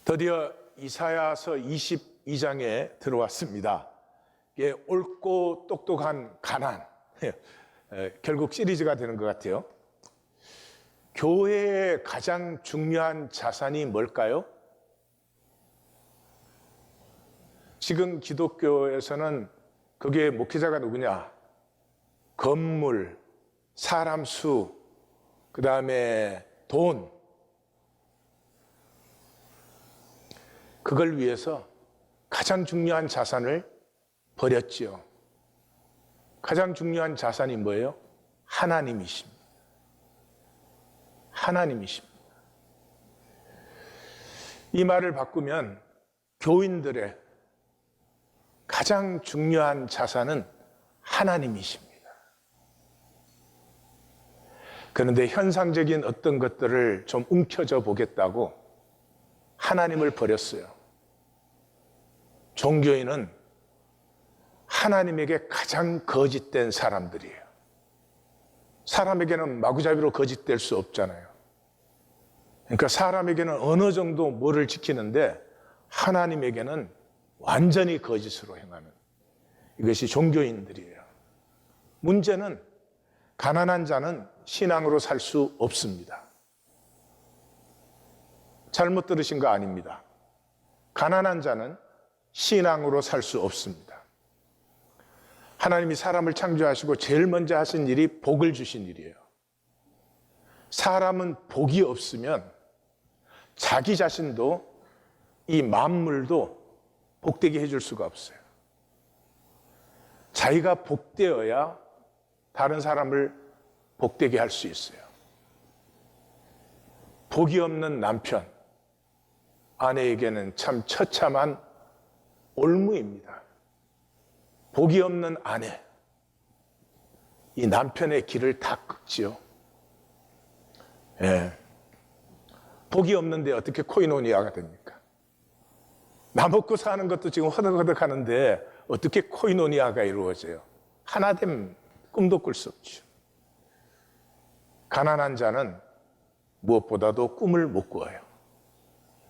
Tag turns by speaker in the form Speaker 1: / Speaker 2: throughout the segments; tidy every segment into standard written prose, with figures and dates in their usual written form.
Speaker 1: 드디어 이사야서 22장에 들어왔습니다. 이게 옳고 똑똑한 가난. 결국 시리즈가 되는 것 같아요. 교회의 가장 중요한 자산이 뭘까요? 지금 기독교에서는 그게 목회자가 누구냐? 건물, 사람 수, 그 다음에 돈. 그걸 위해서 가장 중요한 자산을 버렸지요. 가장 중요한 자산이 뭐예요? 하나님이십니다. 하나님이십니다. 이 말을 바꾸면 교인들의 가장 중요한 자산은 하나님이십니다. 그런데 현상적인 어떤 것들을 좀 움켜쥐어 보겠다고 하나님을 버렸어요. 종교인은 하나님에게 가장 거짓된 사람들이에요. 사람에게는 마구잡이로 거짓될 수 없잖아요. 그러니까 사람에게는 어느 정도 뭐를 지키는데 하나님에게는 완전히 거짓으로 행하는 이것이 종교인들이에요. 문제는 가난한 자는 신앙으로 살 수 없습니다. 잘못 들으신 거 아닙니다. 가난한 자는 신앙으로 살 수 없습니다. 하나님이 사람을 창조하시고 제일 먼저 하신 일이 복을 주신 일이에요. 사람은 복이 없으면 자기 자신도 이 만물도 복되게 해줄 수가 없어요. 자기가 복되어야 다른 사람을 복되게 할 수 있어요. 복이 없는 남편, 아내에게는 참 처참한 올무입니다. 복이 없는 아내, 이 남편의 길을 다 끊지요. 예. 복이 없는데 어떻게 코이노니아가 됩니까? 나 먹고 사는 것도 지금 허덕허덕 하는데 어떻게 코이노니아가 이루어져요? 하나됨 꿈도 꿀 수 없죠. 가난한 자는 무엇보다도 꿈을 못 꾸어요.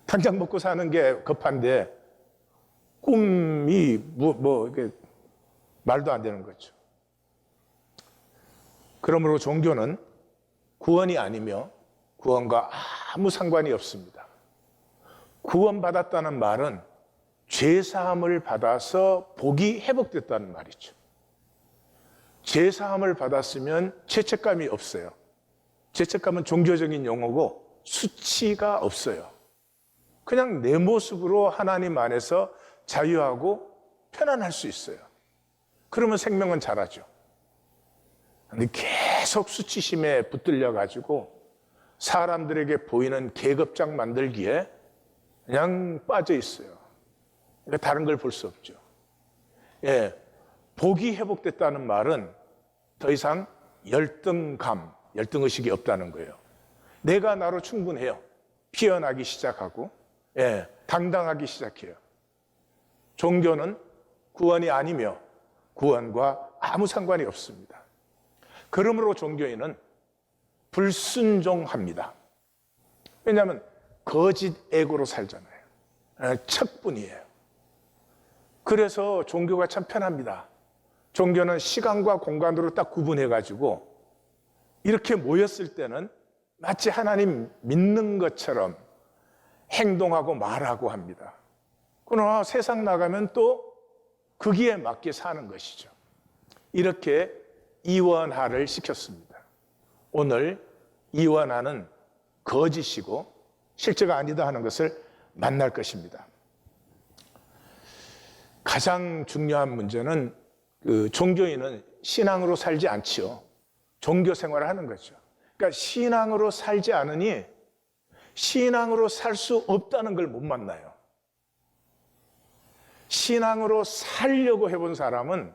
Speaker 1: 당장 먹고 사는 게 급한데 꿈이 이게 말도 안 되는 거죠. 그러므로 종교는 구원이 아니며 구원과 아무 상관이 없습니다. 구원받았다는 말은 죄사함을 받아서 복이 회복됐다는 말이죠. 죄사함을 받았으면 죄책감이 없어요. 죄책감은 종교적인 용어고 수치가 없어요. 그냥 내 모습으로 하나님 안에서 자유하고 편안할 수 있어요. 그러면 생명은 자라죠. 근데 계속 수치심에 붙들려 가지고 사람들에게 보이는 계급장 만들기에 그냥 빠져 있어요. 그러니까 다른 걸 볼 수 없죠. 예, 복이 회복됐다는 말은 더 이상 열등의식이 없다는 거예요. 내가 나로 충분해요. 피어나기 시작하고, 예, 당당하기 시작해요. 종교는 구원이 아니며 구원과 아무 상관이 없습니다. 그러므로 종교인은 불순종합니다. 왜냐하면 거짓 에고로 살잖아요. 척분이에요. 그래서 종교가 참 편합니다. 종교는 시간과 공간으로 딱 구분해가지고 이렇게 모였을 때는 마치 하나님 믿는 것처럼 행동하고 말하고 합니다. 그러나 세상 나가면 또 거기에 맞게 사는 것이죠. 이렇게 이원화를 시켰습니다. 오늘 이원화는 거짓이고 실제가 아니다 하는 것을 만날 것입니다. 가장 중요한 문제는 종교인은 신앙으로 살지 않지요. 종교 생활을 하는 거죠. 그러니까 신앙으로 살지 않으니 신앙으로 살 수 없다는 걸 못 만나요. 신앙으로 살려고 해본 사람은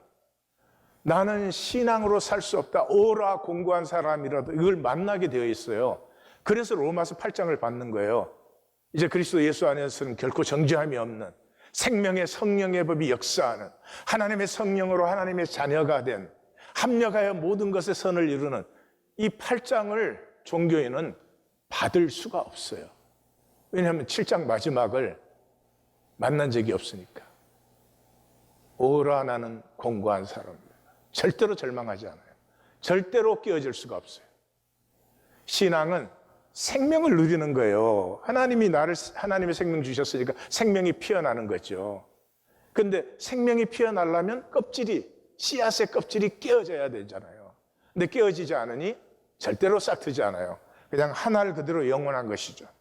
Speaker 1: 나는 신앙으로 살 수 없다. 오라 공부한 사람이라도 이걸 만나게 되어 있어요. 그래서 로마서 8장을 받는 거예요. 이제 그리스도 예수 안에서는 결코 정죄함이 없는 생명의 성령의 법이 역사하는 하나님의 성령으로 하나님의 자녀가 된 합력하여 모든 것의 선을 이루는 이 8장을 종교인은 받을 수가 없어요. 왜냐하면 7장 마지막을 만난 적이 없으니까. 오라 나는 공고한 사람입니다. 절대로 절망하지 않아요. 절대로 깨어질 수가 없어요. 신앙은 생명을 누리는 거예요. 하나님의 생명 주셨으니까 생명이 피어나는 거죠. 근데 생명이 피어나려면 씨앗의 껍질이 깨어져야 되잖아요. 근데 깨어지지 않으니 절대로 싹트지 않아요. 그냥 하나를 그대로 영원한 것이죠.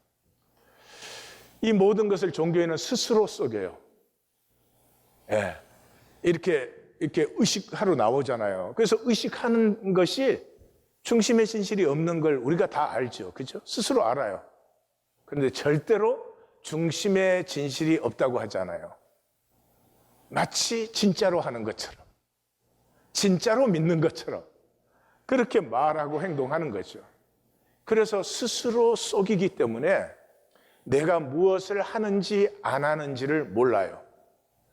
Speaker 1: 이 모든 것을 종교에는 스스로 속여요. 예. 이렇게 의식하러 나오잖아요. 그래서 의식하는 것이 중심의 진실이 없는 걸 우리가 다 알죠. 그죠? 스스로 알아요. 그런데 절대로 중심의 진실이 없다고 하잖아요. 마치 진짜로 하는 것처럼, 진짜로 믿는 것처럼 그렇게 말하고 행동하는 거죠. 그래서 스스로 속이기 때문에 내가 무엇을 하는지 안 하는지를 몰라요.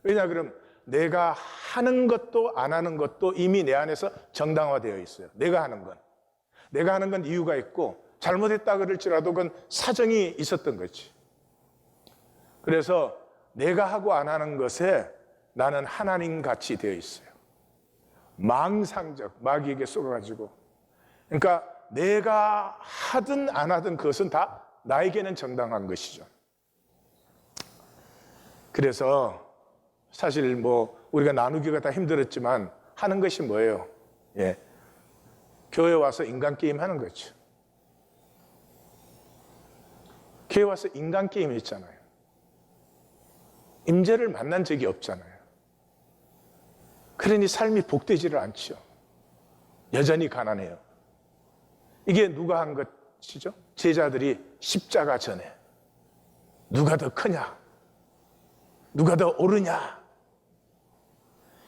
Speaker 1: 왜냐 그럼 내가 하는 것도 안 하는 것도 이미 내 안에서 정당화되어 있어요. 내가 하는 건 이유가 있고 잘못했다 그럴지라도 그건 사정이 있었던 거지. 그래서 내가 하고 안 하는 것에 나는 하나님 같이 되어 있어요. 망상적, 마귀에게 쏘가지고. 그러니까 내가 하든 안 하든 그것은 다 나에게는 정당한 것이죠. 그래서 사실 우리가 나누기가 다 힘들었지만 하는 것이 뭐예요? 예. 교회 와서 인간 게임 하는 거죠. 교회 와서 인간 게임 했잖아요. 임재를 만난 적이 없잖아요. 그러니 삶이 복되지를 않죠. 여전히 가난해요. 이게 누가 한 것이죠? 제자들이 십자가 전에 누가 더 크냐? 누가 더 옳으냐?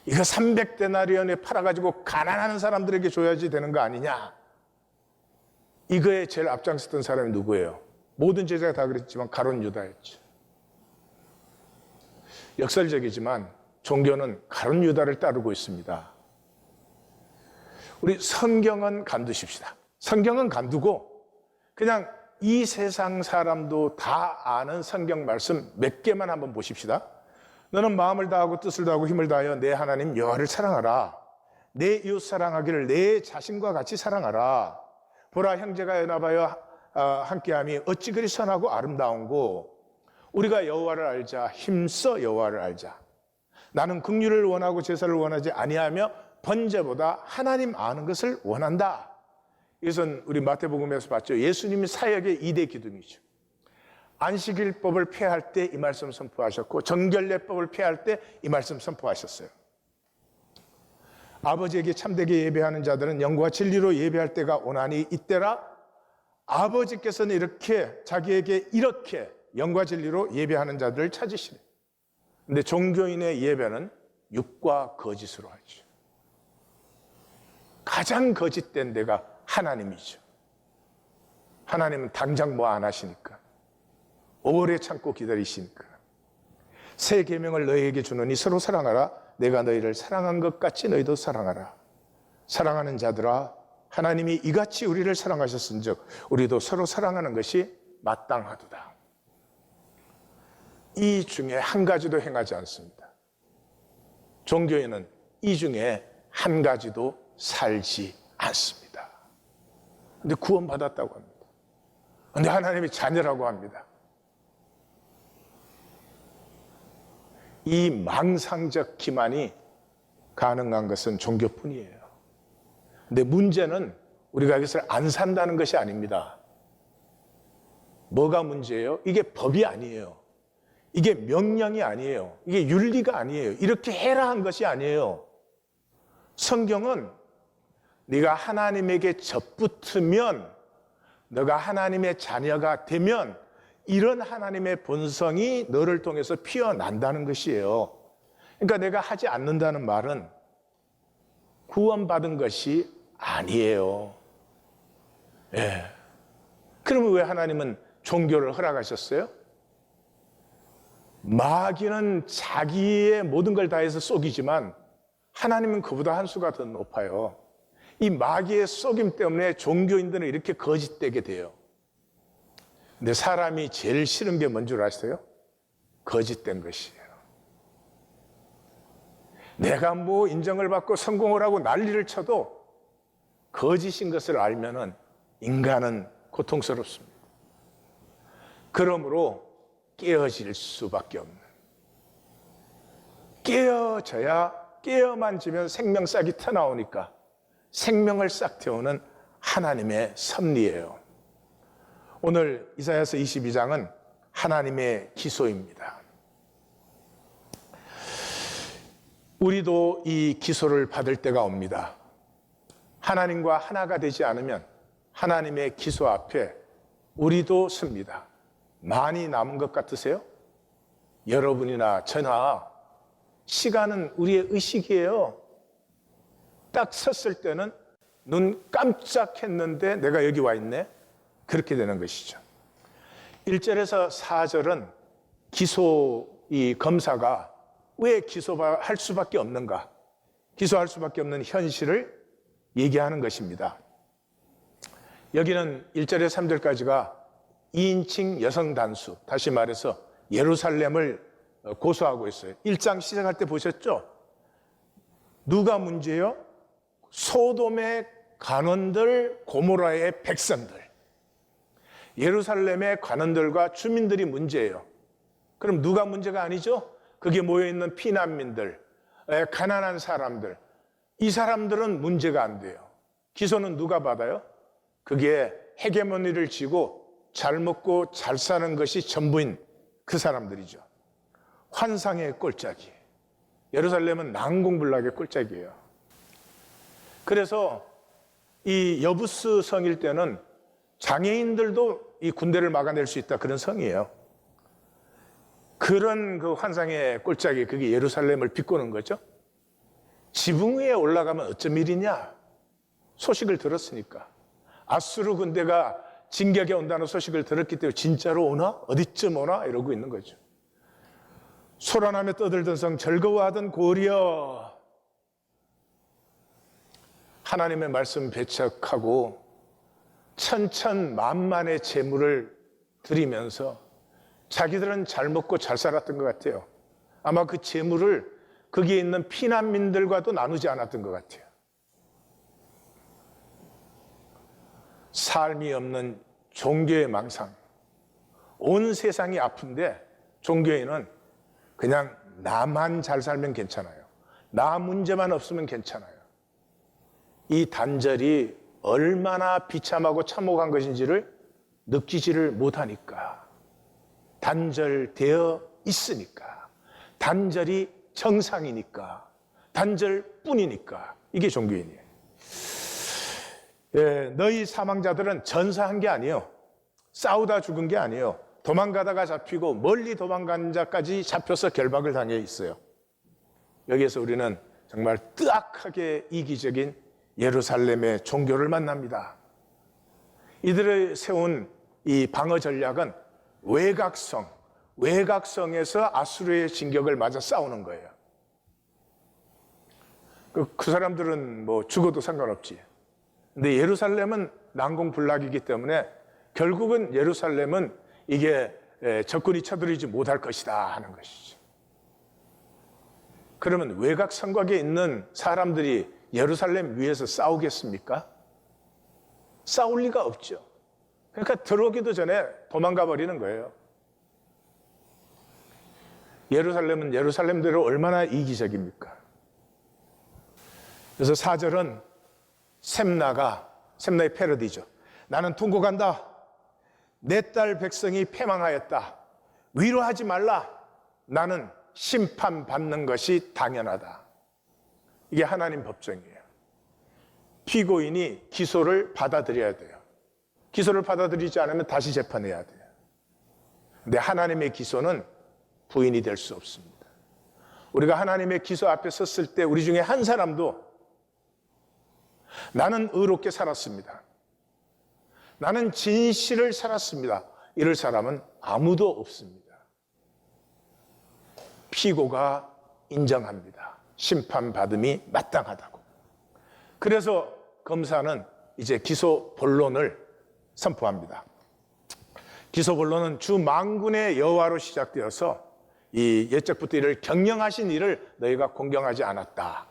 Speaker 1: 이거 300데나리온에 팔아가지고 가난한 사람들에게 줘야지 되는 거 아니냐? 이거에 제일 앞장섰던 사람이 누구예요? 모든 제자가 다 그랬지만 가룟 유다였죠. 역설적이지만 종교는 가룟 유다를 따르고 있습니다. 우리 성경은 간두십시다. 성경은 간두고 그냥 이 세상 사람도 다 아는 성경 말씀 몇 개만 한번 보십시다. 너는 마음을 다하고 뜻을 다하고 힘을 다하여 내 하나님 여호와를 사랑하라. 내 이웃 사랑하기를 내 자신과 같이 사랑하라. 보라 형제가 연합하여 함께함이 어찌 그리 선하고 아름다운고. 우리가 여호와를 알자. 힘써 여호와를 알자. 나는 긍휼을 원하고 제사를 원하지 아니하며 번제보다 하나님 아는 것을 원한다. 이것은 우리 마태복음에서 봤죠. 예수님이 사역의 2대 기둥이죠. 안식일법을 폐할 때 이 말씀 선포하셨고 정결례법을 폐할 때 이 말씀 선포하셨어요. 아버지에게 참되게 예배하는 자들은 영과 진리로 예배할 때가 오나니 이때라. 아버지께서는 자기에게 이렇게 영과 진리로 예배하는 자들을 찾으시네. 근데 종교인의 예배는 육과 거짓으로 하죠. 가장 거짓된 데가 하나님이죠. 하나님은 당장 뭐 안 하시니까. 오래 참고 기다리시니까. 새 계명을 너희에게 주노니 서로 사랑하라. 내가 너희를 사랑한 것 같이 너희도 사랑하라. 사랑하는 자들아, 하나님이 이같이 우리를 사랑하셨은즉 우리도 서로 사랑하는 것이 마땅하도다. 이 중에 한 가지도 행하지 않습니다. 종교에는 이 중에 한 가지도 살지 않습니다. 근데 구원받았다고 합니다. 근데 하나님이 자녀라고 합니다. 이 망상적 기만이 가능한 것은 종교뿐이에요. 근데 문제는 우리가 이것을 안 산다는 것이 아닙니다. 뭐가 문제예요? 이게 법이 아니에요. 이게 명령이 아니에요. 이게 윤리가 아니에요. 이렇게 해라 한 것이 아니에요. 성경은 네가 하나님에게 접붙으면, 너가 하나님의 자녀가 되면 이런 하나님의 본성이 너를 통해서 피어난다는 것이에요. 그러니까 내가 하지 않는다는 말은 구원받은 것이 아니에요. 예. 그러면 왜 하나님은 종교를 허락하셨어요? 마귀는 자기의 모든 걸 다해서 속이지만 하나님은 그보다 한 수가 더 높아요. 이 마귀의 속임 때문에 종교인들은 이렇게 거짓되게 돼요. 근데 사람이 제일 싫은 게 뭔 줄 아세요? 거짓된 것이에요. 내가 뭐 인정을 받고 성공을 하고 난리를 쳐도 거짓인 것을 알면은 인간은 고통스럽습니다. 그러므로 깨어질 수밖에 없는, 깨어만 지면 생명 싹이 튀어나오니까 생명을 싹 틔우는 하나님의 섭리예요. 오늘 이사야서 22장은 하나님의 기소입니다. 우리도 이 기소를 받을 때가 옵니다. 하나님과 하나가 되지 않으면 하나님의 기소 앞에 우리도 섭니다. 많이 남은 것 같으세요? 여러분이나 저나 시간은 우리의 의식이에요. 딱 섰을 때는 눈 깜짝했는데 내가 여기 와 있네? 그렇게 되는 것이죠. 1절에서 4절은 이 검사가 왜 기소할 수밖에 없는가? 기소할 수밖에 없는 현실을 얘기하는 것입니다. 여기는 1절에서 3절까지가 2인칭 여성 단수, 다시 말해서 예루살렘을 고소하고 있어요. 1장 시작할 때 보셨죠? 누가 문제요? 소돔의 관원들, 고모라의 백성들. 예루살렘의 관원들과 주민들이 문제예요. 그럼 누가 문제가 아니죠? 거기에 모여있는 피난민들, 가난한 사람들. 이 사람들은 문제가 안 돼요. 기소는 누가 받아요? 그게 헤게모니를 쥐고 잘 먹고 잘 사는 것이 전부인 그 사람들이죠. 환상의 꼴짝이. 예루살렘은 난공불락의 꼴짝이에요. 그래서 이 여부스 성일 때는 장애인들도 이 군대를 막아낼 수 있다, 그런 성이에요. 그런 그 환상의 꼴짝이, 그게 예루살렘을 비꼬는 거죠. 지붕 위에 올라가면 어쩜 일이냐? 소식을 들었으니까. 아수르 군대가 진격에 온다는 소식을 들었기 때문에 진짜로 오나? 어디쯤 오나? 이러고 있는 거죠. 소란하며 떠들던 성, 즐거워하던 고리여. 하나님의 말씀 배척하고 천천만만의 재물을 드리면서 자기들은 잘 먹고 잘 살았던 것 같아요. 아마 그 재물을 거기에 있는 피난민들과도 나누지 않았던 것 같아요. 삶이 없는 종교의 망상. 온 세상이 아픈데 종교에는 그냥 나만 잘 살면 괜찮아요. 나 문제만 없으면 괜찮아요. 이 단절이 얼마나 비참하고 참혹한 것인지를 느끼지를 못하니까, 단절되어 있으니까, 단절이 정상이니까, 단절뿐이니까, 이게 종교인이에요. 너희 사망자들은 전사한 게 아니에요. 싸우다 죽은 게 아니에요. 도망가다가 잡히고 멀리 도망간 자까지 잡혀서 결박을 당해 있어요. 여기에서 우리는 정말 뜨악하게 이기적인 예루살렘의 종교를 만납니다. 이들을 세운 이 방어 전략은 외곽성에서 아수르의 진격을 맞아 싸우는 거예요. 그 사람들은 뭐 죽어도 상관없지. 근데 예루살렘은 난공불락이기 때문에 결국은 예루살렘은 이게 적군이 쳐들이지 못할 것이다 하는 것이죠. 그러면 외곽 성곽에 있는 사람들이 예루살렘 위에서 싸우겠습니까? 싸울 리가 없죠. 그러니까 들어오기도 전에 도망가 버리는 거예요. 예루살렘은 예루살렘대로 얼마나 이기적입니까? 그래서 4절은 셈나의 패러디죠. 나는 통곡한다. 내 딸 백성이 패망하였다. 위로하지 말라. 나는 심판받는 것이 당연하다. 이게 하나님 법정이에요. 피고인이 기소를 받아들여야 돼요. 기소를 받아들이지 않으면 다시 재판해야 돼요. 근데 하나님의 기소는 부인이 될 수 없습니다. 우리가 하나님의 기소 앞에 섰을 때 우리 중에 한 사람도 나는 의롭게 살았습니다. 나는 진실을 살았습니다. 이럴 사람은 아무도 없습니다. 피고가 인정합니다. 심판받음이 마땅하다고. 그래서 검사는 이제 기소 본론을 선포합니다. 기소본론은 주 만군의 여호와로 시작되어서 이 옛적부터 이를 경영하신 이를 너희가 공경하지 않았다.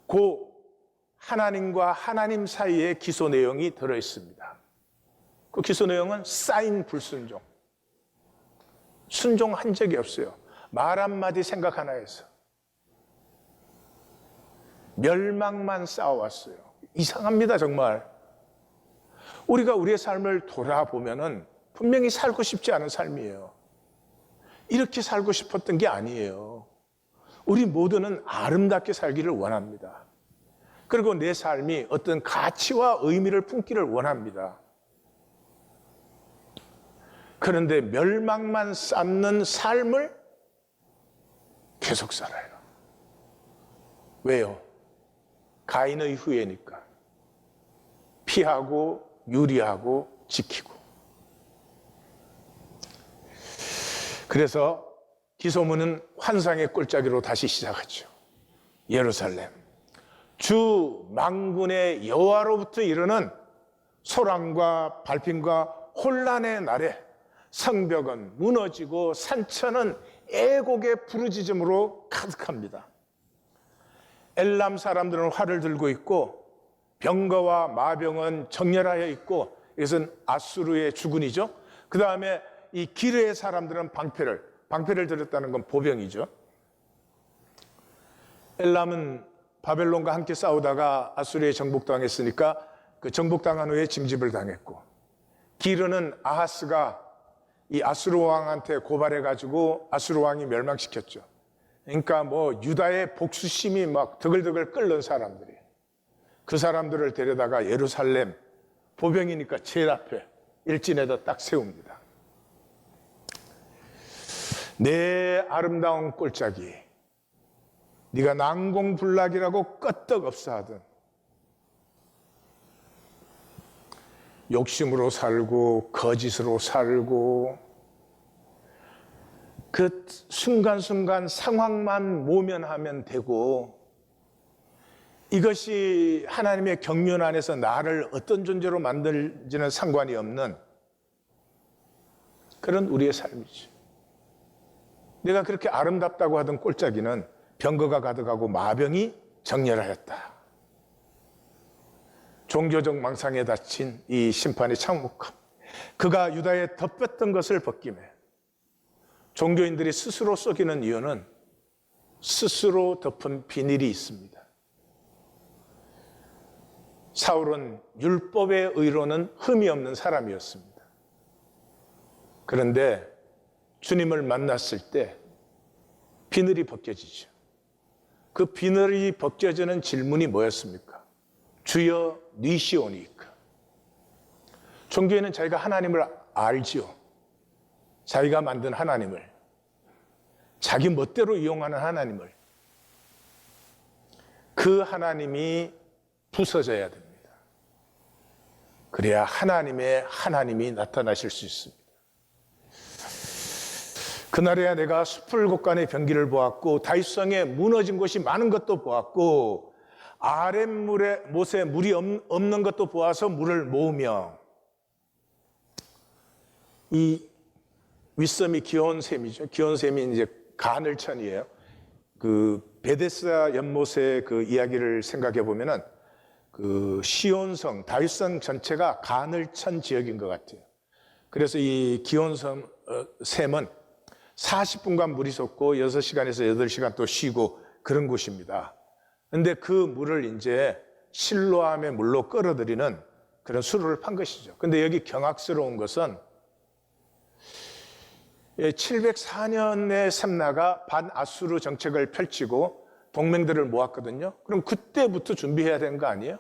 Speaker 1: 그 하나님과 하나님 사이에 기소 내용이 들어있습니다. 그 기소 내용은 쌓인 불순종. 순종한 적이 없어요. 말 한마디 생각 하나에서 멸망만 쌓아왔어요. 이상합니다, 정말. 우리가 우리의 삶을 돌아보면은 분명히 살고 싶지 않은 삶이에요. 이렇게 살고 싶었던 게 아니에요. 우리 모두는 아름답게 살기를 원합니다. 그리고 내 삶이 어떤 가치와 의미를 품기를 원합니다. 그런데 멸망만 쌓는 삶을 계속 살아요. 왜요? 가인의 후예니까. 피하고 유리하고 지키고. 그래서 기소문은 환상의 꼴짜기로 다시 시작하죠. 예루살렘, 주 만군의 여호와로부터 이르는 소란과 발핀과 혼란의 날에 성벽은 무너지고 산천은 애곡의 부르짖음으로 가득합니다. 엘람 사람들은 활을 들고 있고 병거와 마병은 정렬하여 있고, 이것은 아수르의 주군이죠. 그 다음에 이 기르의 사람들은 방패를 들었다는 건 보병이죠. 엘람은 바벨론과 함께 싸우다가 아수르에 정복당했으니까 그 정복당한 후에 징집을 당했고, 기르는 아하스가 이 아수르 왕한테 고발해가지고 아수르 왕이 멸망시켰죠. 그러니까 뭐 유다의 복수심이 막 드글드글 끓는 사람들이, 그 사람들을 데려다가 예루살렘 보병이니까 제일 앞에 일진에다 딱 세웁니다. 내 아름다운 꼴짝이, 네가 난공불락이라고 끄떡없사하든 욕심으로 살고 거짓으로 살고 그 순간순간 상황만 모면하면 되고, 이것이 하나님의 경륜 안에서 나를 어떤 존재로 만들지는 상관이 없는 그런 우리의 삶이지. 내가 그렇게 아름답다고 하던 꼴짜기는 병거가 가득하고 마병이 정렬하였다. 종교적 망상에 다친 이 심판의 참혹함, 그가 유다에 덮였던 것을 벗김에 종교인들이 스스로 속이는 이유는 스스로 덮은 비닐이 있습니다. 사울은 율법의 의로는 흠이 없는 사람이었습니다. 그런데 주님을 만났을 때 비늘이 벗겨지죠. 그 비늘이 벗겨지는 질문이 뭐였습니까? 주여 니시오니까. 종교에는 자기가 하나님을 알지요. 자기가 만든 하나님을, 자기 멋대로 이용하는 하나님을, 그 하나님이 부서져야 됩니다. 그래야 하나님이 나타나실 수 있습니다. 그날에야 내가 숲을 곳간의 병기를 보았고 다윗성에 무너진 곳이 많은 것도 보았고 아랫물에 못에 물이 없는 것도 보아서 물을 모으며, 이 윗섬이 기온샘이죠. 기온샘이 이제 가늘천이에요. 그 베데스다 연못의 그 이야기를 생각해 보면은 그 시온성, 다윗성 전체가 가늘천 지역인 것 같아요. 그래서 이 기온섬 샘은 40분간 물이 솟고 6시간에서 8시간 또 쉬고 그런 곳입니다. 그런데 그 물을 이제 실로암의 물로 끌어들이는 그런 수로를 판 것이죠. 그런데 여기 경악스러운 것은 704년에 샘나가 반아수르 정책을 펼치고 동맹들을 모았거든요. 그럼 그때부터 준비해야 되는 거 아니에요?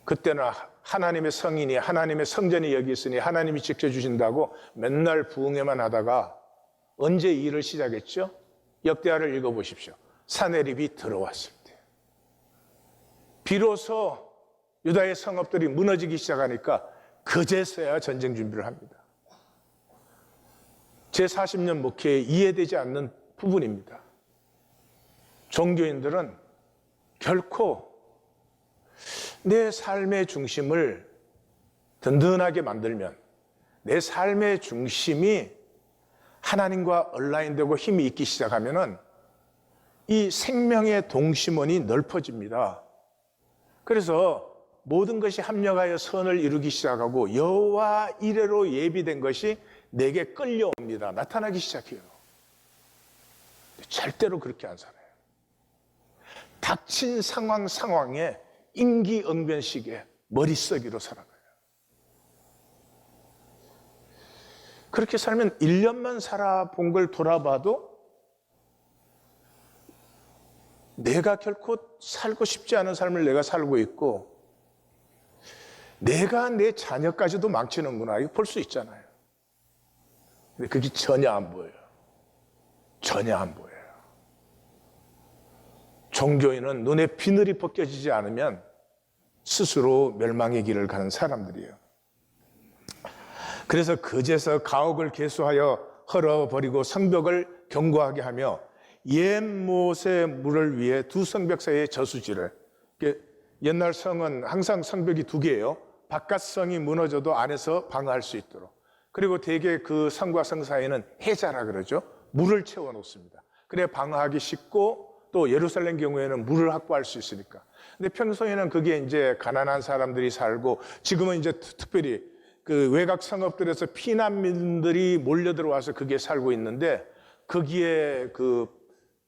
Speaker 1: 그때는 하나님의 성인이, 하나님의 성전이 여기 있으니 하나님이 지켜주신다고 맨날 부흥회만 하다가 언제 이 일을 시작했죠? 역대하를 읽어보십시오. 사내립이 들어왔을 때 비로소 유다의 성읍들이 무너지기 시작하니까 그제서야 전쟁 준비를 합니다. 제 40년 목회에 이해되지 않는 부분입니다. 종교인들은 결코 내 삶의 중심을 든든하게 만들면 내 삶의 중심이 하나님과 얼라인되고 힘이 있기 시작하면은 이 생명의 동심원이 넓어집니다. 그래서 모든 것이 합력하여 선을 이루기 시작하고 여호와 이레로 예비된 것이 내게 끌려옵니다. 나타나기 시작해요. 절대로 그렇게 안 살아요. 닥친 상황에 임기응변식에 머릿속으로 살아가요. 그렇게 살면 1년만 살아본 걸 돌아봐도 내가 결코 살고 싶지 않은 삶을 내가 살고 있고 내가 내 자녀까지도 망치는구나 이거 볼 수 있잖아요. 근데 그게 전혀 안 보여요. 전혀 안 보여요. 종교인은 눈에 비늘이 벗겨지지 않으면 스스로 멸망의 길을 가는 사람들이에요. 그래서 거제서 가옥을 개수하여 헐어버리고 성벽을 견고하게 하며 옛 못의 물을 위해 두 성벽 사이의 저수지를, 옛날 성은 항상 성벽이 두 개예요. 바깥 성이 무너져도 안에서 방어할 수 있도록. 그리고 대개 그 성과 성 사이에는 해자라 그러죠. 물을 채워 놓습니다. 그래 방어하기 쉽고 또 예루살렘 경우에는 물을 확보할 수 있으니까. 근데 평소에는 그게 이제 가난한 사람들이 살고 지금은 이제 특별히 그 외곽 성읍들에서 피난민들이 몰려 들어와서 그게 살고 있는데 거기에 그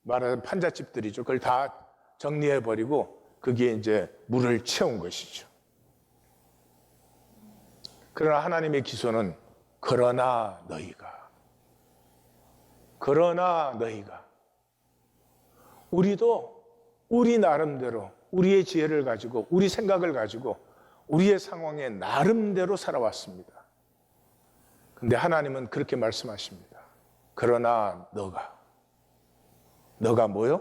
Speaker 1: 말하는 판잣집들이죠. 그걸 다 정리해 버리고 거기에 이제 물을 채운 것이죠. 그러나 하나님의 기소는 그러나 너희가 우리도 우리 나름대로 우리의 지혜를 가지고 우리 생각을 가지고 우리의 상황에 나름대로 살아왔습니다. 근데 하나님은 그렇게 말씀하십니다. 그러나 너가 뭐요?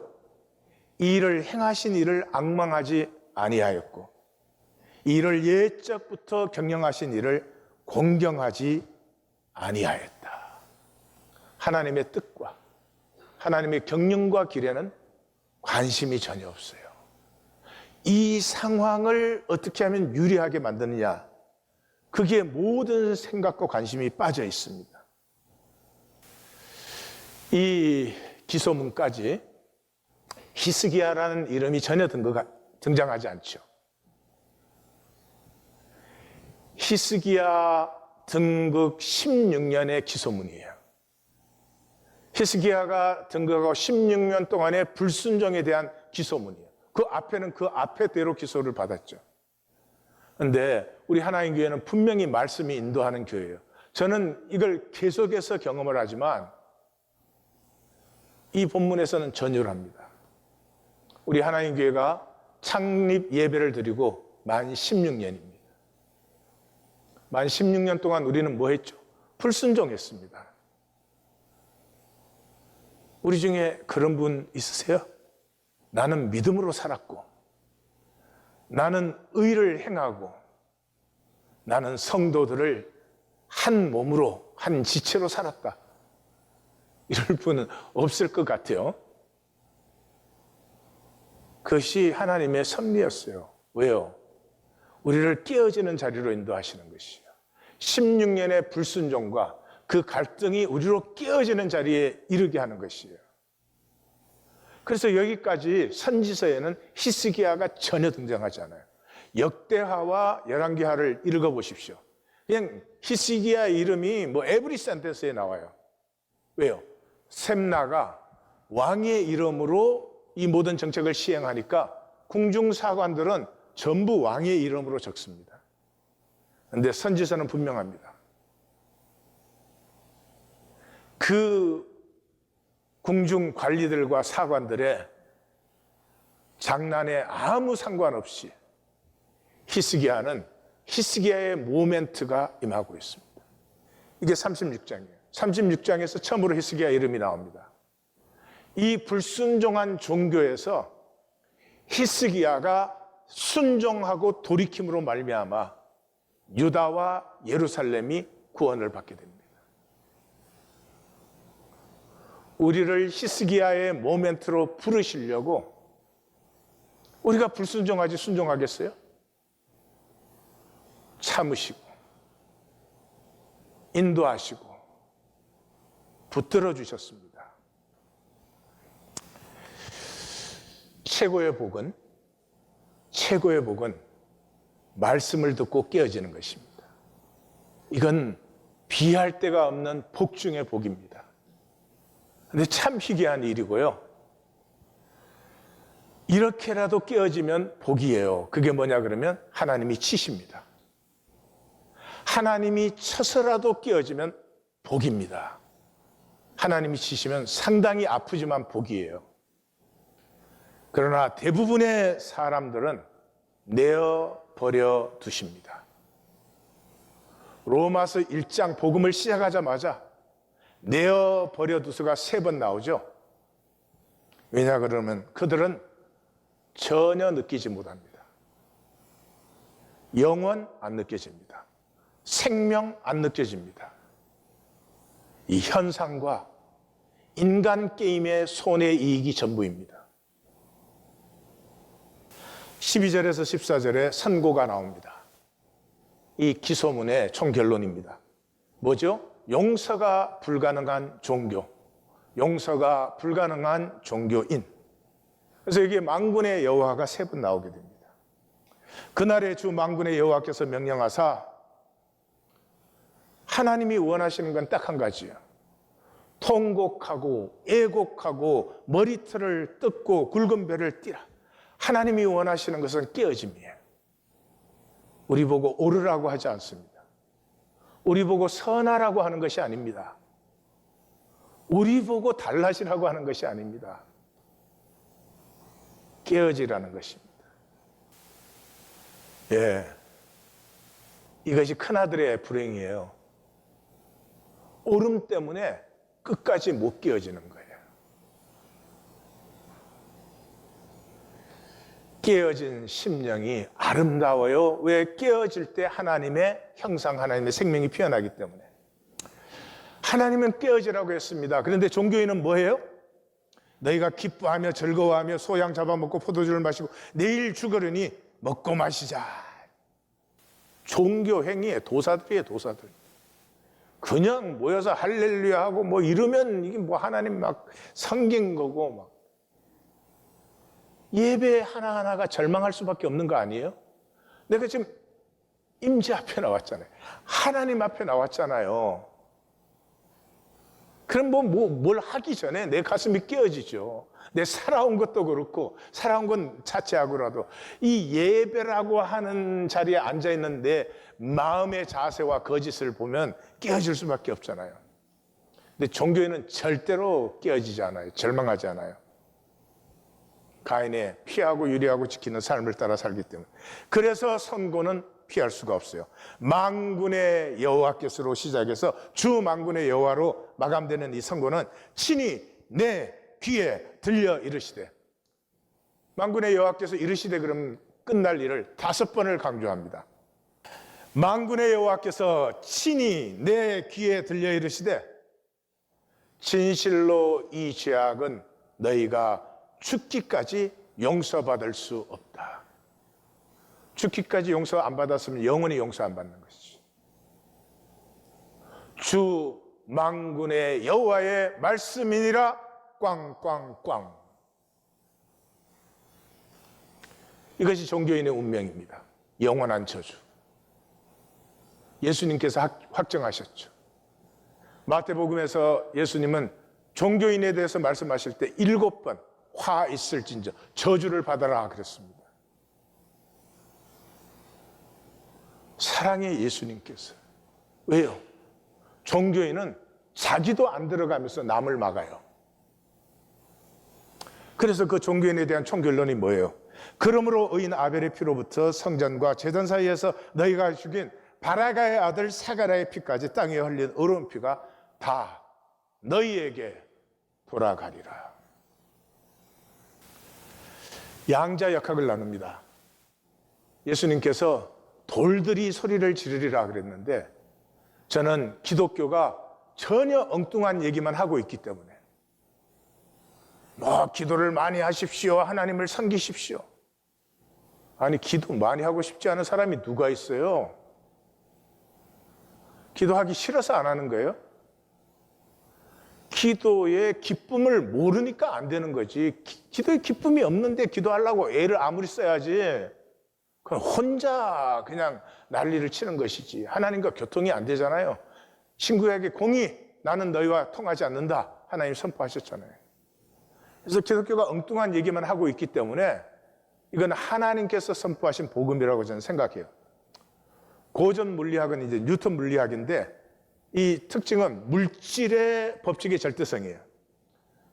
Speaker 1: 이 일을 행하신 이를 앙망하지 아니하였고 이 일을 옛적부터 경영하신 이를 공경하지 아니하였다. 하나님의 뜻과 하나님의 경륜과 길에는 관심이 전혀 없어요. 이 상황을 어떻게 하면 유리하게 만드느냐, 그게 모든 생각과 관심이 빠져 있습니다. 이 기소문까지 히스기야라는 이름이 전혀 등장하지 않죠. 히스기야 등극 16년의 기소문이에요. 히스기야가 등극하고 16년 동안의 불순종에 대한 기소문이에요. 그 앞에는 그 앞에대로 기소를 받았죠. 그런데 우리 하나님 교회는 분명히 말씀이 인도하는 교회예요. 저는 이걸 계속해서 경험을 하지만 이 본문에서는 전율 합니다. 우리 하나님 교회가 창립 예배를 드리고 만 16년입니다. 만 16년 동안 우리는 뭐 했죠? 불순종했습니다. 우리 중에 그런 분 있으세요? 나는 믿음으로 살았고 나는 의를 행하고 나는 성도들을 한 몸으로 한 지체로 살았다. 이럴 분은 없을 것 같아요. 그것이 하나님의 섭리였어요. 왜요? 우리를 깨어지는 자리로 인도하시는 것이요. 16년의 불순종과 그 갈등이 우리로 깨어지는 자리에 이르게 하는 것이에요. 그래서 여기까지 선지서에는 히스기야가 전혀 등장하지 않아요. 역대하와 열왕기하를 읽어보십시오. 그냥 히스기야 이름이 뭐 에브리 센텐스에 나와요. 왜요? 셈나가 왕의 이름으로 이 모든 정책을 시행하니까 궁중사관들은 전부 왕의 이름으로 적습니다. 그런데 선지서는 분명합니다. 그 궁중 관리들과 사관들의 장난에 아무 상관없이 히스기야는 히스기야의 모멘트가 임하고 있습니다. 이게 36장이에요. 36장에서 처음으로 히스기야 이름이 나옵니다. 이 불순종한 종교에서 히스기야가 순종하고 돌이킴으로 말미암아 유다와 예루살렘이 구원을 받게 됩니다. 우리를 히스기야의 모멘트로 부르시려고 우리가 불순종하지 순종하겠어요? 참으시고 인도하시고 붙들어 주셨습니다. 최고의 복은 말씀을 듣고 깨어지는 것입니다. 이건 비할 데가 없는 복 중의 복입니다. 근데 참 희귀한 일이고요. 이렇게라도 깨어지면 복이에요. 그게 뭐냐 그러면 하나님이 치십니다. 하나님이 쳐서라도 깨어지면 복입니다. 하나님이 치시면 상당히 아프지만 복이에요. 그러나 대부분의 사람들은 내어 버려 두십니다. 로마서 1장 복음을 시작하자마자 내어 버려 두서가 3번 나오죠. 왜냐 그러면 그들은 전혀 느끼지 못합니다. 영원 안 느껴집니다. 생명 안 느껴집니다. 이 현상과 인간 게임의 손해 이익이 전부입니다. 12절에서 14절에 선고가 나옵니다. 이 기소문의 총결론입니다. 뭐죠? 용서가 불가능한 종교, 용서가 불가능한 종교인. 그래서 여기에 만군의 여호와가 3번 나오게 됩니다. 그날의 주 만군의 여호와께서 명령하사, 하나님이 원하시는 건 딱 한 가지예요. 통곡하고 애곡하고 머리털을 뜯고 굵은 배를 띠라. 하나님이 원하시는 것은 깨어짐이에요. 우리 보고 오르라고 하지 않습니다. 우리 보고 선하라고 하는 것이 아닙니다. 우리 보고 달라지라고 하는 것이 아닙니다. 깨어지라는 것입니다. 예, 이것이 큰아들의 불행이에요. 오름 때문에 끝까지 못 깨어지는 거예요. 깨어진 심령이 아름다워요. 왜? 깨어질 때 하나님의 형상, 하나님의 생명이 피어나기 때문에. 하나님은 깨어지라고 했습니다. 그런데 종교인은 뭐예요? 너희가 기뻐하며 즐거워하며 소양 잡아먹고 포도주를 마시고 내일 죽으려니 먹고 마시자. 종교 행위의 도사들이에요, 도사들. 그냥 모여서 할렐루야 하고 뭐 이러면 이게 뭐 하나님 막 섬긴 거고 막. 예배 하나하나가 절망할 수밖에 없는 거 아니에요? 내가 지금 임재 앞에 나왔잖아요. 하나님 앞에 나왔잖아요. 그럼 뭘 하기 전에 내 가슴이 깨어지죠. 내 살아온 것도 그렇고, 살아온 건 자체하고라도 이 예배라고 하는 자리에 앉아있는 내 마음의 자세와 거짓을 보면 깨어질 수밖에 없잖아요. 근데 종교에는 절대로 깨어지지 않아요. 절망하지 않아요. 가인의 피하고 유리하고 지키는 삶을 따라 살기 때문에. 그래서 선고는 피할 수가 없어요. 만군의 여호와께서로 시작해서 주 만군의 여호와로 마감되는 이 선고는 친히 내 귀에 들려 이르시되, 만군의 여호와께서 이르시되 그럼 끝날 일을 5번을 강조합니다. 만군의 여호와께서 친히 내 귀에 들려 이르시되, 진실로 이 죄악은 너희가 죽기까지 용서받을 수 없다. 죽기까지 용서 안 받았으면 영원히 용서 안 받는 것이지. 주 만군의 여호와의 말씀이니라 꽝꽝꽝. 이것이 종교인의 운명입니다. 영원한 저주. 예수님께서 확정하셨죠. 마태복음에서 예수님은 종교인에 대해서 말씀하실 때 7번 화 있을진저 저주를 받아라 그랬습니다. 사랑의 예수님께서. 왜요? 종교인은 자기도 안 들어가면서 남을 막아요. 그래서 그 종교인에 대한 총결론이 뭐예요? 그러므로 의인 아벨의 피로부터 성전과 제단 사이에서 너희가 죽인 바라가의 아들 사가라의 피까지 땅에 흘린 어려운 피가 다 너희에게 돌아가리라. 양자역학을 나눕니다. 예수님께서 돌들이 소리를 지르리라 그랬는데, 저는 기독교가 전혀 엉뚱한 얘기만 하고 있기 때문에 기도를 많이 하십시오, 하나님을 섬기십시오. 아니, 기도 많이 하고 싶지 않은 사람이 누가 있어요? 기도하기 싫어서 안 하는 거예요? 기도의 기쁨을 모르니까 안 되는 거지. 기도의 기쁨이 없는데 기도하려고 애를 아무리 써야지. 그건 혼자 그냥 난리를 치는 것이지. 하나님과 교통이 안 되잖아요. 친구에게 공의, 나는 너희와 통하지 않는다. 하나님 선포하셨잖아요. 그래서 기독교가 엉뚱한 얘기만 하고 있기 때문에 이건 하나님께서 선포하신 복음이라고 저는 생각해요. 고전 물리학은 이제 뉴턴 물리학인데 이 특징은 물질의 법칙의 절대성이에요.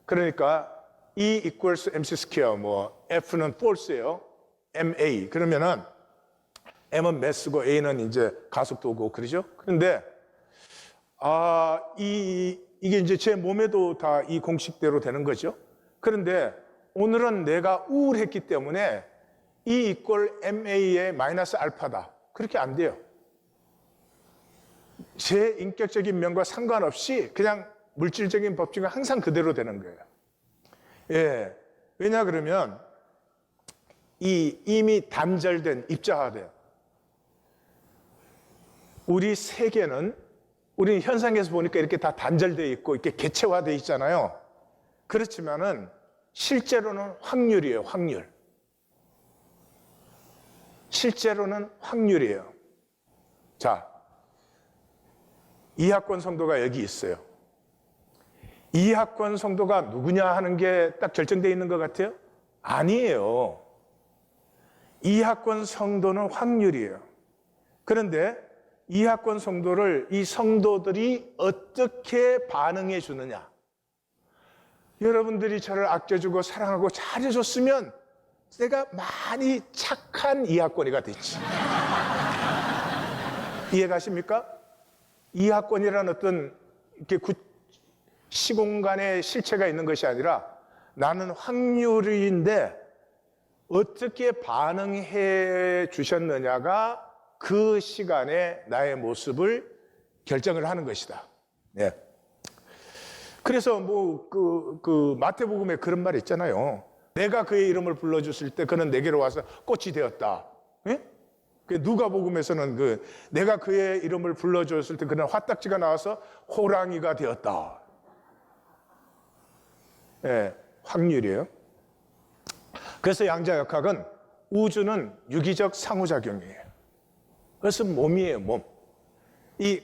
Speaker 1: 그러니까 E equals mc 스퀘어, F는 force예요. ma. 그러면은 m은 mass고 a는 이제 가속도고 그러죠. 그런데 이게 이제 제 몸에도 다 이 공식대로 되는 거죠. 그런데 오늘은 내가 우울했기 때문에 E equal ma의 마이너스 알파다. 그렇게 안 돼요. 제 인격적인 면과 상관없이 그냥 물질적인 법칙은 항상 그대로 되는 거예요. 예. 왜냐 그러면 이미 단절된, 입자화돼요. 우리 세계는 우리 현상에서 보니까 이렇게 다 단절되어 있고 이렇게 개체화되어 있잖아요. 그렇지만은 실제로는 확률이에요, 확률. 실제로는 확률이에요. 자, 이하권 성도가 여기 있어요. 이하권 성도가 누구냐 하는 게 딱 결정되어 있는 것 같아요? 아니에요. 이하권 성도는 확률이에요. 그런데 이하권 성도를 이 성도들이 어떻게 반응해 주느냐. 여러분들이 저를 아껴주고 사랑하고 잘해줬으면 내가 많이 착한 이하권이가 됐지. 이해가십니까? 이하권이라는 어떤 이렇게 시공간의 실체가 있는 것이 아니라 나는 확률인데 어떻게 반응해 주셨느냐가 그 시간에 나의 모습을 결정을 하는 것이다. 네. 그래서 마태복음에 그런 말 있잖아요. 내가 그의 이름을 불러줬을 때 그는 내게로 와서 꽃이 되었다. 네? 누가복음에서는 내가 그의 이름을 불러줬을 때 그는 화딱지가 나와서 호랑이가 되었다. 네, 확률이에요. 그래서 양자역학은 우주는 유기적 상호작용이에요. 그래서 몸이에요, 몸. 이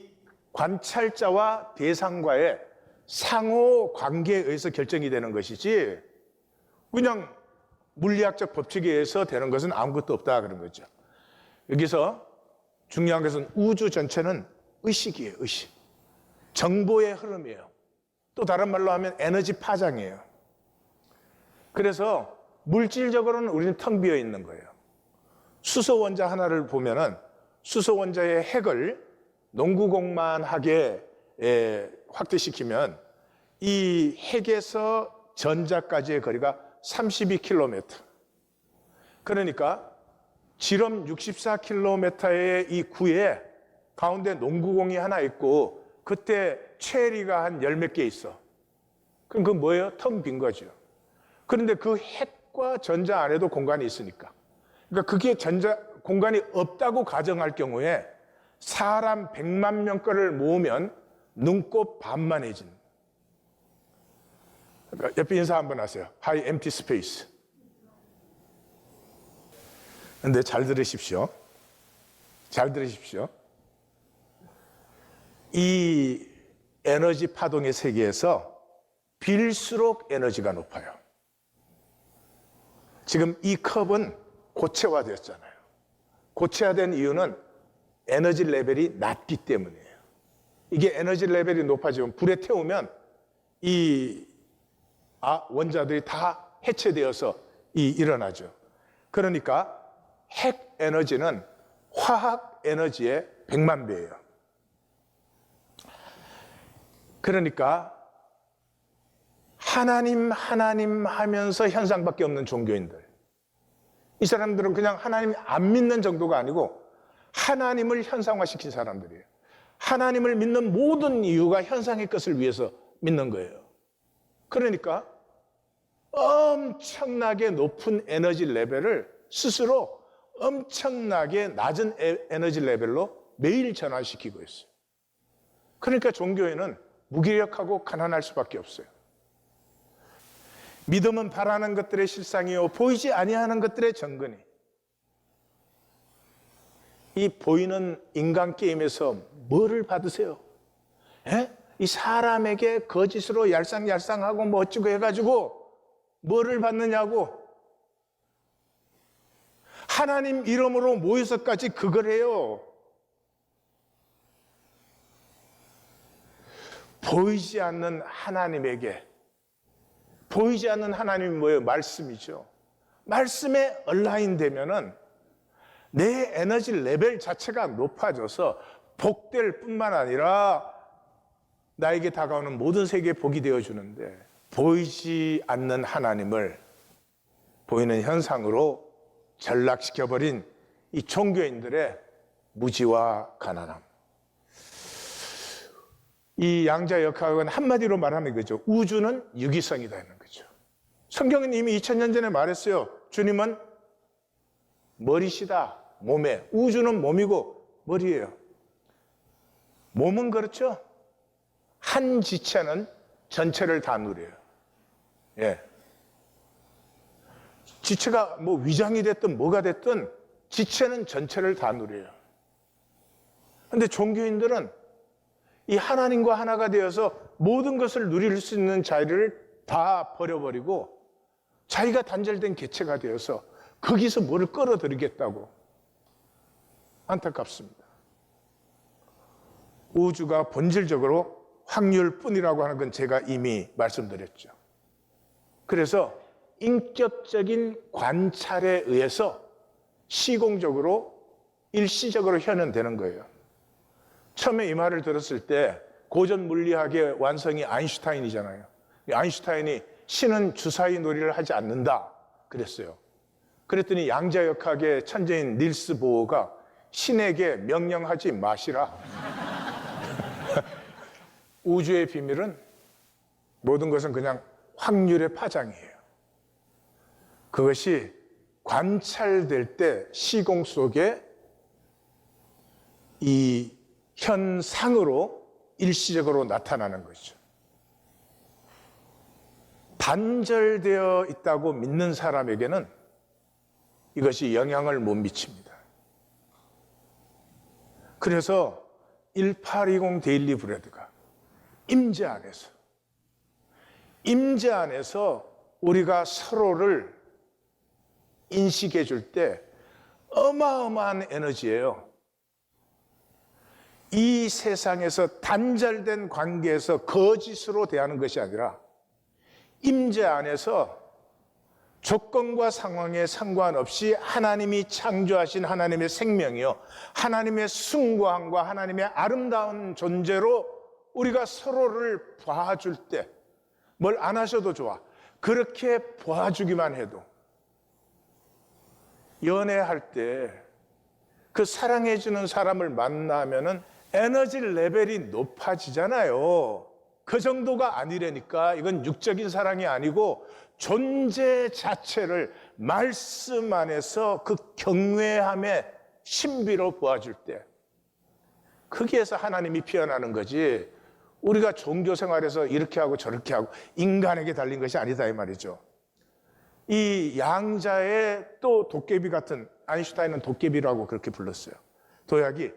Speaker 1: 관찰자와 대상과의 상호 관계에 의해서 결정이 되는 것이지 그냥 물리학적 법칙에 의해서 되는 것은 아무것도 없다 그런 거죠. 여기서 중요한 것은 우주 전체는 의식이에요, 의식. 정보의 흐름이에요. 또 다른 말로 하면 에너지 파장이에요. 그래서 물질적으로는 우리는 텅 비어 있는 거예요. 수소 원자 하나를 보면은 수소 원자의 핵을 농구공만하게 확대시키면 이 핵에서 전자까지의 거리가 32km. 그러니까 지름 64km의 이 구에 가운데 농구공이 하나 있고 그때 체리가 한 열 몇 개 있어. 그럼 그건 뭐예요? 텅 빈 거죠. 그런데 그 핵과 전자 안에도 공간이 있으니까. 그러니까 그게 공간이 없다고 가정할 경우에 사람 100만 명 거를 모으면 눈곱 반만해진. 그러니까 옆에 인사 한번 하세요. Hi, empty space. 근데 잘 들으십시오. 잘 들으십시오. 이 에너지 파동의 세계에서 빌수록 에너지가 높아요. 지금 이 컵은 고체화되었잖아요. 고체화된 이유는 에너지 레벨이 낮기 때문이에요. 이게 에너지 레벨이 높아지면 불에 태우면 이 원자들이 다 해체되어서 일어나죠. 그러니까 핵 에너지는 화학 에너지의 100만 배예요. 그러니까 하나님 하면서 현상밖에 없는 종교인들. 이 사람들은 그냥 하나님 안 믿는 정도가 아니고 하나님을 현상화시킨 사람들이에요. 하나님을 믿는 모든 이유가 현상의 것을 위해서 믿는 거예요. 그러니까 엄청나게 높은 에너지 레벨을 스스로 엄청나게 낮은 에너지 레벨로 매일 전환시키고 있어요. 그러니까 종교에는 무기력하고 가난할 수밖에 없어요. 믿음은 바라는 것들의 실상이요 보이지 아니하는 것들의 정근이. 이 보이는 인간 게임에서 뭐를 받으세요? 에? 이 사람에게 거짓으로 얄쌍얄쌍하고 뭐 어쩌고 해가지고 뭐를 받느냐고. 하나님 이름으로 모여서까지 그걸 해요. 보이지 않는 하나님에게, 보이지 않는 하나님이 뭐예요? 말씀이죠. 말씀에 얼라인 되면은 내 에너지 레벨 자체가 높아져서 복될 뿐만 아니라 나에게 다가오는 모든 세계에 복이 되어주는데, 보이지 않는 하나님을 보이는 현상으로 전락시켜버린 이 종교인들의 무지와 가난함. 이 양자역학은 한마디로 말하면 이거죠. 우주는 유기성이다 하는 거죠. 성경은 이미 2000년 전에 말했어요. 주님은 머리시다. 몸에. 우주는 몸이고 머리예요. 몸은 그렇죠. 한 지체는 전체를 다 누려요. 예. 지체가 뭐 위장이 됐든 뭐가 됐든 지체는 전체를 다 누려요. 그런데 종교인들은 이 하나님과 하나가 되어서 모든 것을 누릴 수 있는 자리를 다 버려버리고 자기가 단절된 개체가 되어서 거기서 뭐를 끌어들이겠다고. 안타깝습니다. 우주가 본질적으로 확률뿐이라고 하는 건 제가 이미 말씀드렸죠. 그래서 인격적인 관찰에 의해서 시공적으로 일시적으로 현현되는 거예요. 처음에 이 말을 들었을 때 고전 물리학의 완성이 아인슈타인이잖아요. 아인슈타인이 신은 주사위 놀이를 하지 않는다 그랬어요. 그랬더니 양자역학의 천재인 닐스 보어가 신에게 명령하지 마시라. 우주의 비밀은 모든 것은 그냥 확률의 파장이에요. 그것이 관찰될 때 시공 속에 이 현상으로 일시적으로 나타나는 것이죠. 단절되어 있다고 믿는 사람에게는 이것이 영향을 못 미칩니다. 그래서 1820 데일리 브레드가 임재 안에서 우리가 서로를 인식해 줄 때 어마어마한 에너지예요. 이 세상에서 단절된 관계에서 거짓으로 대하는 것이 아니라 임재 안에서 조건과 상황에 상관없이 하나님이 창조하신 하나님의 생명이요, 하나님의 숭고함과 하나님의 아름다운 존재로 우리가 서로를 봐줄 때, 뭘 안 하셔도 좋아, 그렇게 봐주기만 해도, 연애할 때 그 사랑해주는 사람을 만나면은 에너지 레벨이 높아지잖아요. 그 정도가 아니라니까. 이건 육적인 사랑이 아니고 존재 자체를 말씀 안에서 그 경외함의 신비로 보아줄 때, 거기에서 하나님이 피어나는 거지, 우리가 종교 생활에서 이렇게 하고 저렇게 하고 인간에게 달린 것이 아니다 이 말이죠. 이 양자의 또 도깨비 같은, 아인슈타인은 도깨비라고 그렇게 불렀어요. 도약이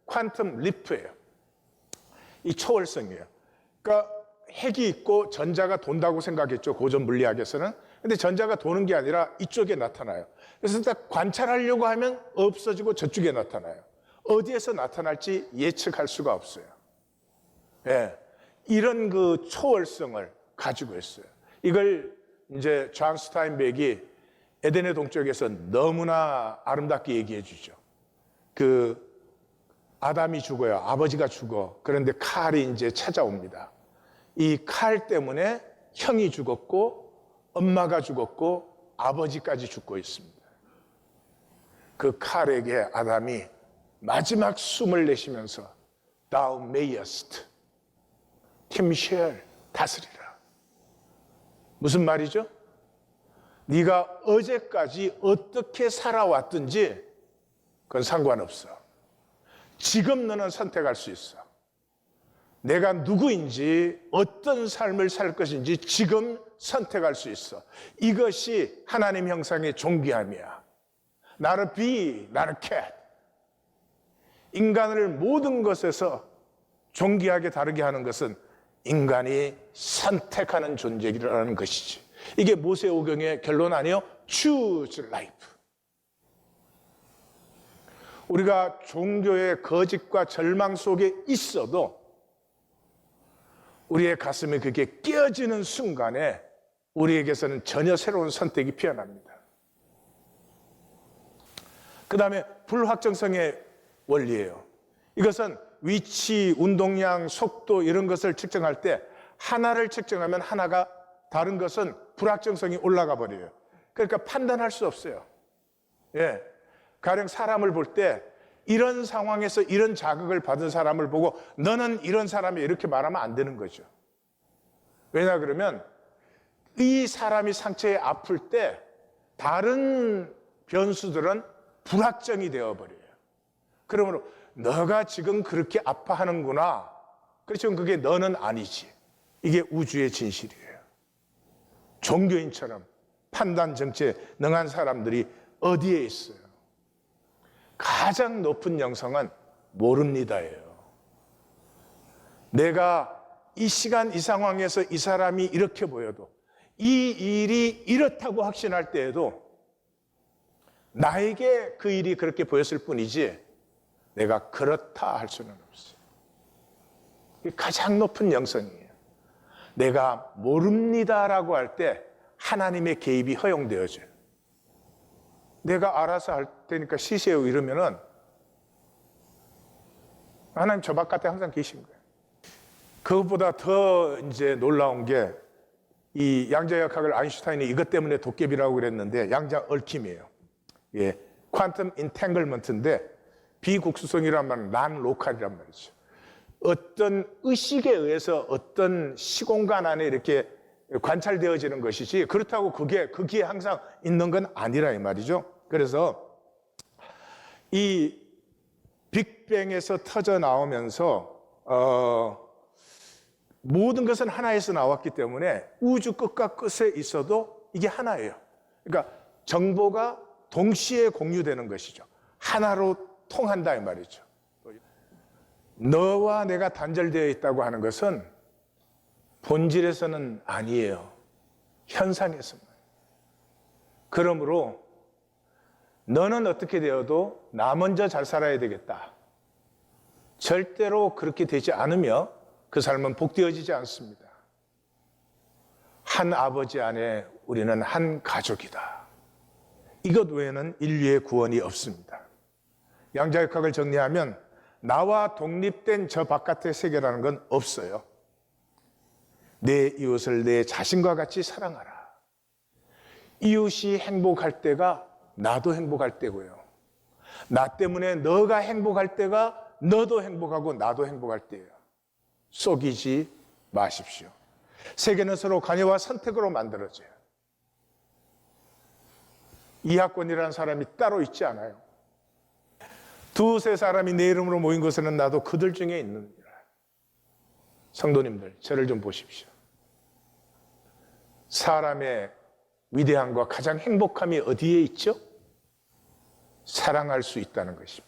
Speaker 1: 퀀텀 리프예요. 이 초월성이에요. 그러니까 핵이 있고 전자가 돈다고 생각했죠, 고전 물리학에서는. 근데 전자가 도는 게 아니라 이쪽에 나타나요. 그래서 딱 관찰하려고 하면 없어지고 저쪽에 나타나요. 어디에서 나타날지 예측할 수가 없어요. 예, 이런 그 초월성을 가지고 있어요. 이걸 이제 존 스타인백이 에덴의 동쪽에서 너무나 아름답게 얘기해 주죠. 그 아담이 죽어요. 아버지가 죽어. 그런데 칼이 이제 찾아옵니다. 이 칼 때문에 형이 죽었고 엄마가 죽었고 아버지까지 죽고 있습니다. 그 칼에게 아담이 마지막 숨을 내쉬면서 Thou mayest 팀쉘 다스리라. 무슨 말이죠? 네가 어제까지 어떻게 살아왔든지 그건 상관없어. 지금 너는 선택할 수 있어. 내가 누구인지 어떤 삶을 살 것인지 지금 선택할 수 있어. 이것이 하나님 형상의 존귀함이야. 나를 비, 나를 캣. 인간을 모든 것에서 존귀하게 다르게 하는 것은 인간이 선택하는 존재라는 것이지. 이게 모세오경의 결론 아니에요? Choose life. 우리가 종교의 거짓과 절망 속에 있어도 우리의 가슴에 그게 깨어지는 순간에 우리에게서는 전혀 새로운 선택이 피어납니다. 그 다음에 불확정성의 원리예요. 이것은 위치, 운동량, 속도 이런 것을 측정할 때 하나를 측정하면 하나가 다른 것은 불확정성이 올라가 버려요. 그러니까 판단할 수 없어요. 예. 가령 사람을 볼 때 이런 상황에서 이런 자극을 받은 사람을 보고 너는 이런 사람이 이렇게 말하면 안 되는 거죠. 왜냐 그러면 이 사람이 상처에 아플 때 다른 변수들은 불확정이 되어버려요. 그러므로 너가 지금 그렇게 아파하는구나. 그렇지만 그게 너는 아니지. 이게 우주의 진실이에요. 종교인처럼 판단 정체에 능한 사람들이 어디에 있어요? 가장 높은 영성은 모릅니다예요. 내가 이 시간 이 상황에서 이 사람이 이렇게 보여도 이 일이 이렇다고 확신할 때에도 나에게 그 일이 그렇게 보였을 뿐이지 내가 그렇다 할 수는 없어요. 이게 가장 높은 영성이에요. 내가 모릅니다라고 할 때 하나님의 개입이 허용되어져요. 내가 알아서 할 테니까 쉬세요 이러면은 하나님 저 바깥에 항상 계신 거예요. 그것보다 더 이제 놀라운 게 이 양자역학을 아인슈타인이 이것 때문에 도깨비라고 그랬는데 양자 얽힘이에요. 예, 퀀텀 인탱글먼트인데 비국수성이란 말은 난 로컬이란 말이죠. 어떤 의식에 의해서 어떤 시공간 안에 이렇게 관찰되어지는 것이지 그렇다고 그게 거기에 항상 있는 건 아니라 이 말이죠. 그래서 이 빅뱅에서 터져 나오면서 모든 것은 하나에서 나왔기 때문에 우주 끝과 끝에 있어도 이게 하나예요. 그러니까 정보가 동시에 공유되는 것이죠. 하나로 통한다 이 말이죠. 너와 내가 단절되어 있다고 하는 것은 본질에서는 아니에요. 현상에서만. 그러므로 너는 어떻게 되어도 나 먼저 잘 살아야 되겠다. 절대로 그렇게 되지 않으며 그 삶은 복되어지지 않습니다. 한 아버지 안에 우리는 한 가족이다. 이것 외에는 인류의 구원이 없습니다. 양자역학을 정리하면 나와 독립된 저 바깥의 세계라는 건 없어요. 내 이웃을 내 자신과 같이 사랑하라. 이웃이 행복할 때가 나도 행복할 때고요. 나 때문에 너가 행복할 때가 너도 행복하고 나도 행복할 때예요. 속이지 마십시오. 세계는 서로 관여와 선택으로 만들어져요. 이학권이라는 사람이 따로 있지 않아요. 두세 사람이 내 이름으로 모인 곳에는 나도 그들 중에 있느니라. 성도님들, 저를 좀 보십시오. 사람의 위대함과 가장 행복함이 어디에 있죠? 사랑할 수 있다는 것입니다.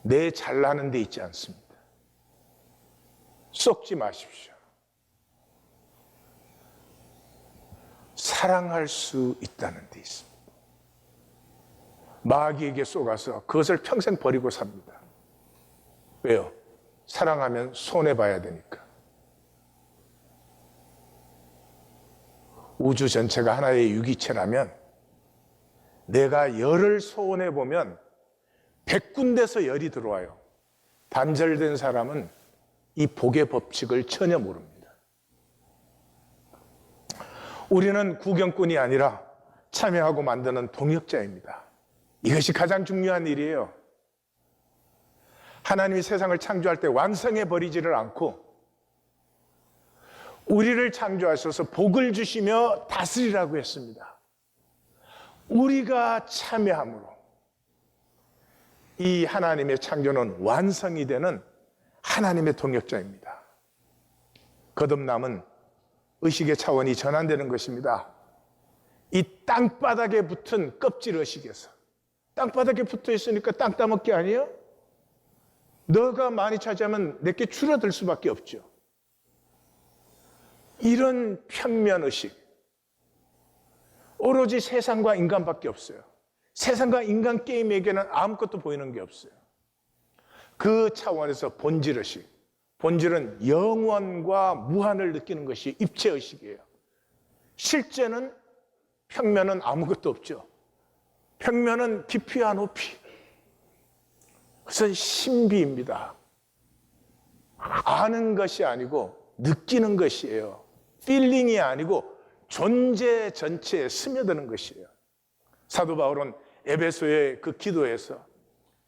Speaker 1: 내 잘나는 데 있지 않습니다. 속지 마십시오. 사랑할 수 있다는 데 있습니다. 마귀에게 속아서 그것을 평생 버리고 삽니다. 왜요? 사랑하면 손해봐야 되니까. 우주 전체가 하나의 유기체라면 내가 열을 소원해보면 100군데서 열이 들어와요. 단절된 사람은 이 복의 법칙을 전혀 모릅니다. 우리는 구경꾼이 아니라 참여하고 만드는 동역자입니다. 이것이 가장 중요한 일이에요. 하나님이 세상을 창조할 때 완성해버리지를 않고 우리를 창조하셔서 복을 주시며 다스리라고 했습니다. 우리가 참여함으로 이 하나님의 창조는 완성이 되는 하나님의 동역자입니다. 거듭남은 의식의 차원이 전환되는 것입니다. 이 땅바닥에 붙은 껍질 의식에서, 땅바닥에 붙어 있으니까 땅 따먹기 아니에요? 너가 많이 차지하면 내게 줄어들 수밖에 없죠. 이런 평면 의식, 오로지 세상과 인간밖에 없어요. 세상과 인간 게임에게는 아무것도 보이는 게 없어요. 그 차원에서 본질 의식, 본질은 영원과 무한을 느끼는 것이 입체 의식이에요. 실제는 평면은 아무것도 없죠. 평면은 깊이와 높이, 그것은 신비입니다. 아는 것이 아니고 느끼는 것이에요. 필링이 아니고 존재 전체에 스며드는 것이에요. 사도 바울은 에베소의 그 기도에서,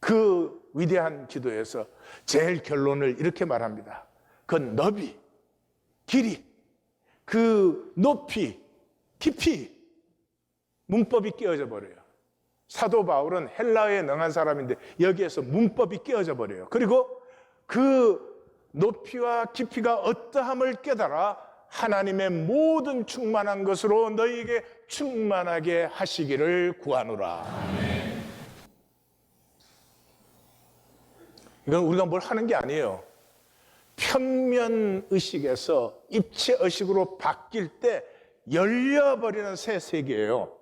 Speaker 1: 그 위대한 기도에서 제일 결론을 이렇게 말합니다. 그 너비, 길이, 그 높이, 깊이, 문법이 깨어져 버려요. 사도 바울은 헬라어에 능한 사람인데 여기에서 문법이 깨어져 버려요. 그리고 그 높이와 깊이가 어떠함을 깨달아 하나님의 모든 충만한 것으로 너희에게 충만하게 하시기를 구하노라. 이건 우리가 뭘 하는 게 아니에요. 평면 의식에서 입체 의식으로 바뀔 때 열려버리는 새 세계예요.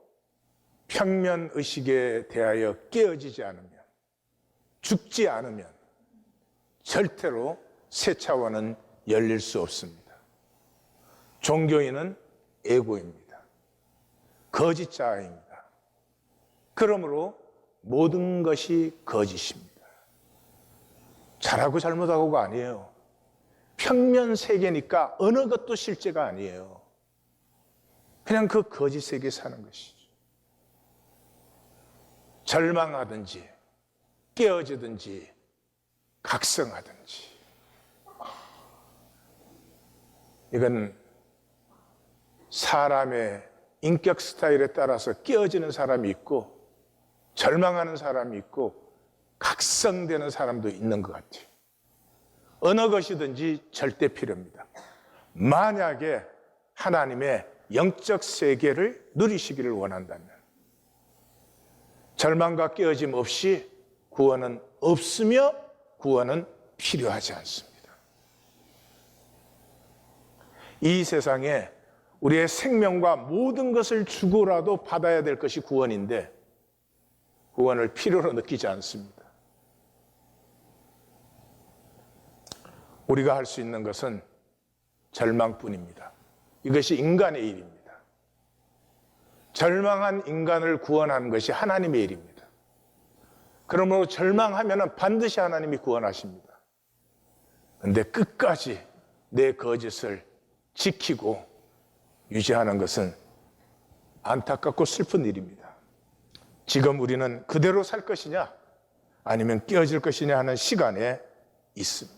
Speaker 1: 평면 의식에 대하여 깨어지지 않으면, 죽지 않으면 절대로 새 차원은 열릴 수 없습니다. 종교인은 에고입니다. 거짓자입니다. 그러므로 모든 것이 거짓입니다. 잘하고 잘못하고가 아니에요. 평면 세계니까 어느 것도 실제가 아니에요. 그냥 그 거짓 세계에 사는 것이죠. 절망하든지 깨어지든지 각성하든지, 이건 사람의 인격 스타일에 따라서 깨어지는 사람이 있고 절망하는 사람이 있고 각성되는 사람도 있는 것 같아요. 어느 것이든지 절대 필요합니다. 만약에 하나님의 영적 세계를 누리시기를 원한다면 절망과 깨어짐 없이 구원은 없으며 구원은 필요하지 않습니다. 이 세상에 우리의 생명과 모든 것을 주고라도 받아야 될 것이 구원인데 구원을 필요로 느끼지 않습니다. 우리가 할 수 있는 것은 절망뿐입니다. 이것이 인간의 일입니다. 절망한 인간을 구원하는 것이 하나님의 일입니다. 그러므로 절망하면 반드시 하나님이 구원하십니다. 그런데 끝까지 내 거짓을 지키고 유지하는 것은 안타깝고 슬픈 일입니다. 지금 우리는 그대로 살 것이냐 아니면 깨어질 것이냐 하는 시간에 있습니다.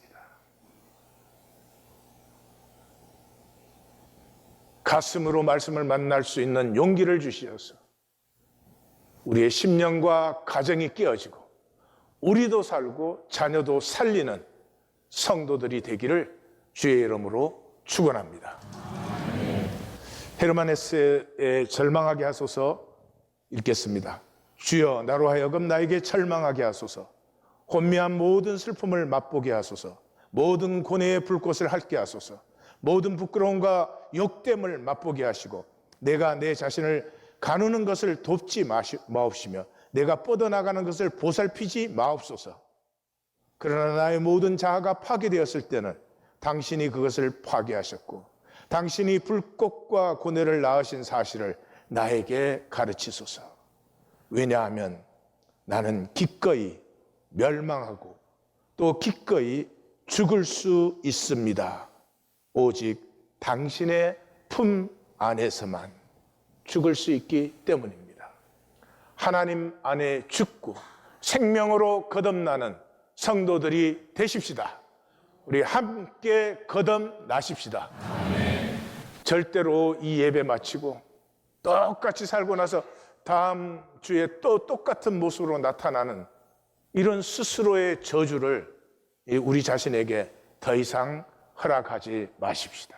Speaker 1: 가슴으로 말씀을 만날 수 있는 용기를 주시어서 우리의 심령과 가정이 깨어지고 우리도 살고 자녀도 살리는 성도들이 되기를 주의 이름으로 축원합니다. 헤르만 헤세의 절망하게 하소서 읽겠습니다. 주여 나로 하여금 나에게 절망하게 하소서. 혼미한 모든 슬픔을 맛보게 하소서. 모든 고뇌의 불꽃을 핥게 하소서. 모든 부끄러움과 욕됨을 맛보게 하시고 내가 내 자신을 가누는 것을 돕지 마옵시며 내가 뻗어나가는 것을 보살피지 마옵소서. 그러나 나의 모든 자아가 파괴되었을 때는 당신이 그것을 파괴하셨고 당신이 불꽃과 고뇌를 낳으신 사실을 나에게 가르치소서. 왜냐하면 나는 기꺼이 멸망하고 또 기꺼이 죽을 수 있습니다. 오직 당신의 품 안에서만 죽을 수 있기 때문입니다. 하나님 안에 죽고 생명으로 거듭나는 성도들이 되십시다. 우리 함께 거듭나십시다. 절대로 이 예배 마치고 똑같이 살고 나서 다음 주에 또 똑같은 모습으로 나타나는 이런 스스로의 저주를 우리 자신에게 더 이상 허락하지 마십시다.